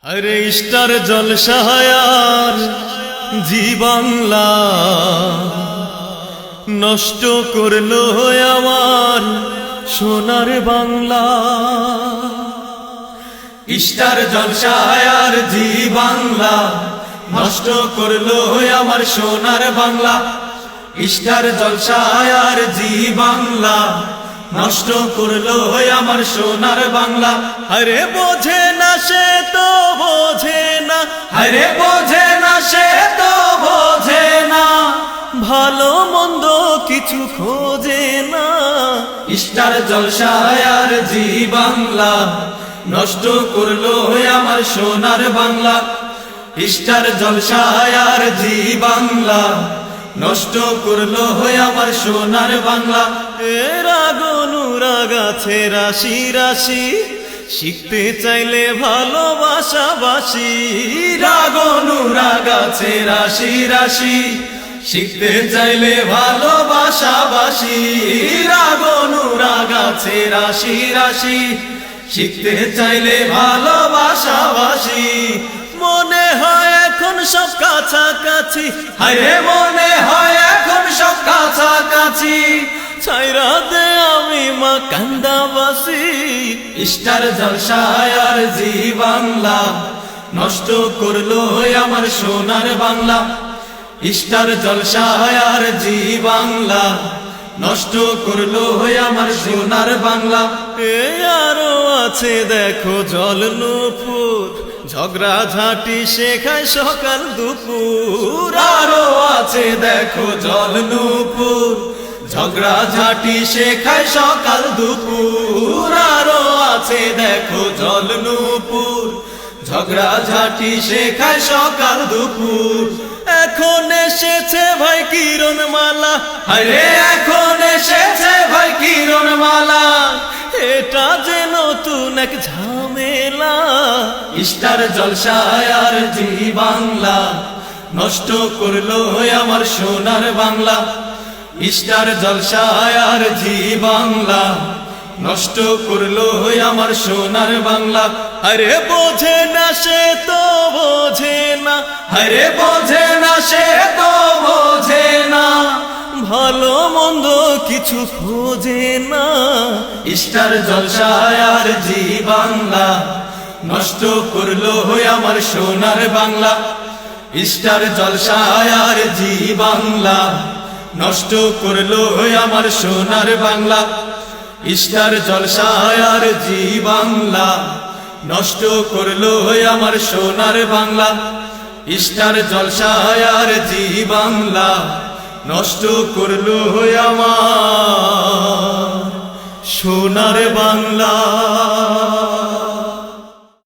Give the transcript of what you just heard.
আরে স্টার জলসায়ার জি বাংলা নষ্ট করলো আমার সোনার বাংলা। স্টার জলসায়ার জি বাংলা নষ্ট করলো আমার সোনার বাংলা। স্টার জলসায়ার জি বাংলা নষ্ট করলো আমার সোনার বাংলা। আরে বোঝে না সে তো বোঝে না, আরে বোঝে না সে তো বোঝে না, ভালো মন্দ কিছু খোঁজে না। স্টার জলসায়ার জি বাংলা নষ্ট করলো আমার সোনার বাংলা। স্টার জলসায়ার জি বাংলা নষ্ট করলো আমার সোনার বাংলা। রাগ অনুরাগ আছে রাশি রাশি, শিখতে চাইলে ভালোবাসাবাসি। রাগ অনুরাগ আছে রাশি রাশি, শিখতে চাইলে ভালোবাসাবাসি। রাগ অনুরাগ আছে রাশি রাশি, শিখতে চাইলে ভালোবাসাবাসি। মনে হয় এখন সব কাছাকাছি, হায়রে মনে হয় এখন সব কাছাকাছি, ছাইরা দে আমি মা কান্দাবাসী। স্টার জলসায়ার জি বাংলা নষ্ট করলো আমার সোনার বাংলা। স্টার জলসায়ার জি বাংলা নষ্ট করলো আমার সোনার বাংলা। আরো আছে দেখো জল নূপুর, ঝগড়া ঝাঁটি শেখায় সকাল দুপুর। আরো আছে দেখো জল নূপুর, ঝগড়া ঝাঁটি শেখায় সকাল দুপুর। আরো আছে দেখো জল নূপুর, ঝগড়া ঝাঁটি শেখায় সকাল দুপুর। এখন এসেছে ভাই কিরণ মালা, আরে এখন এসেছে ভাই কিরণ মালা, এটা যে নতুন এক ঝামেলা। স্টার জলসায়ার জি বাংলা নষ্ট করলো আমার সোনার বাংলা। স্টার জলসায়ার জি বাংলা নষ্ট করলো আমার সোনার বাংলা। আরে বোঝে না সে তো বোঝে না, আরে বোঝে না সে তো বোঝে না, ভালো মন্দ কিছু খোঁজে না। স্টার জলসায়ার জি বাংলা নষ্ট করলো আমার সোনার বাংলা। স্টার জলসায়ার জি বাংলা নষ্ট করলো আমার সোনার বাংলা। স্টার জলসায়ার জি বাংলা নষ্ট করলো আমার সোনার বাংলা। স্টার জলসায়ার জি বাংলা নষ্ট করলো আমার সোনার বাংলা।